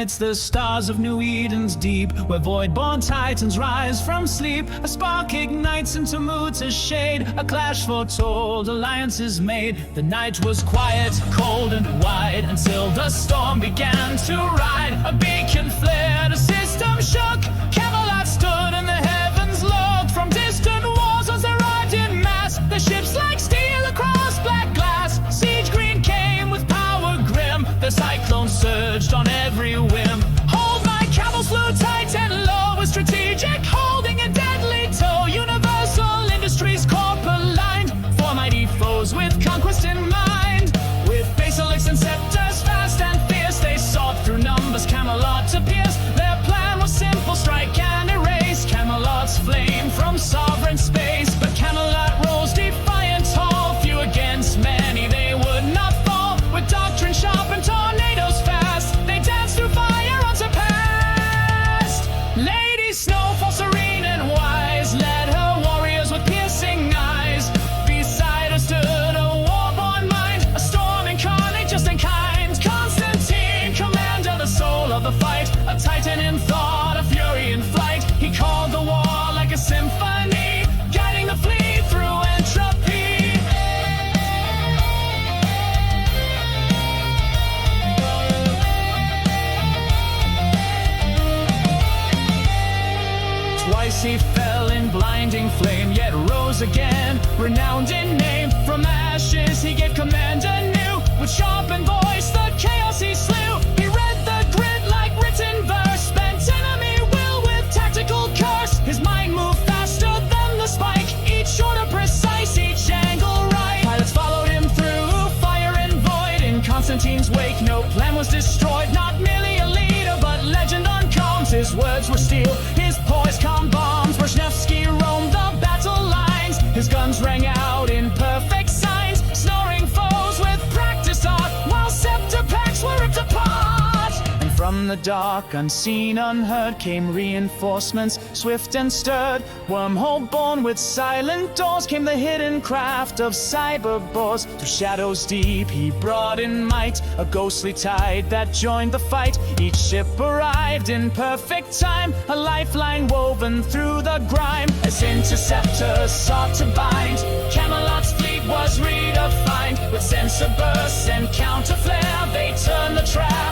amidst the stars of New Eden's deep, where void-born titans rise from sleep. A spark ignites in Toumuta's shade, a clash foretold, alliance is made. The night was quiet, cold and wide, until the storm began to ride. A beacon flared, a system shook, Camelot stood and the heavens looked. From distant warzones they arrived in mass, the ships like steel across black glass. Siege green came with power grim, the Cyclones surged on every whim. Hold my Cabals flew tight and low, was strategic, holding a deadly toe. Universal Industries Corp aligned, for mighty foes with conquest in mind. With Basilisks and Ceptors fast and fierce, they sought through numbers Camelot to pierce. Their plan was simple, strike and erase Camelot's flame from sovereign space. But Camelot rose defiant tall, few against many they would not fall. With doctrine sharp and tornadoes fast, they danced through fire unsurpassed. Lady Snowfall serene and wise led her warriors with piercing eyes. Beside her stood a war-born mind, a storm incarnate just and kind. Constantine, commander, the soul of the fight, a titan in thought, a fury in flight. He called the war like a symphony, guiding the fleet through entropy. Twice he fell in blinding flame, yet rose again, renowned in name. From ashes he gave command anew, with sharpened voice the chaos he slew. He read the grid like written verse, bent enemy will with tactical curse. His mind moved faster than the spike, each order precise, each angle right. Pilots followed him through fire and void, in Constantine's wake no plan was destroyed. Not merely a leader, but legend uncombed. His words were steel, his poise calm bombs. Brezhnevsky roamed the battle lines, his guns rang out in perfect signs, snoring foes with practiced art, while scepter packs were ripped apart. And from the dark, unseen, unheard, came reinforcements, swift and stirred. Wormhole born with silent doors, came the hidden craft of cyberboars. Through shadows deep he brought in might, a ghostly tide that joined the fight. Each ship arrived in perfect time, a lifeline woven through the grime. As interceptors sought to bind, Camelot's fleet was redefined. With sensor bursts and counter flare, they turned the trap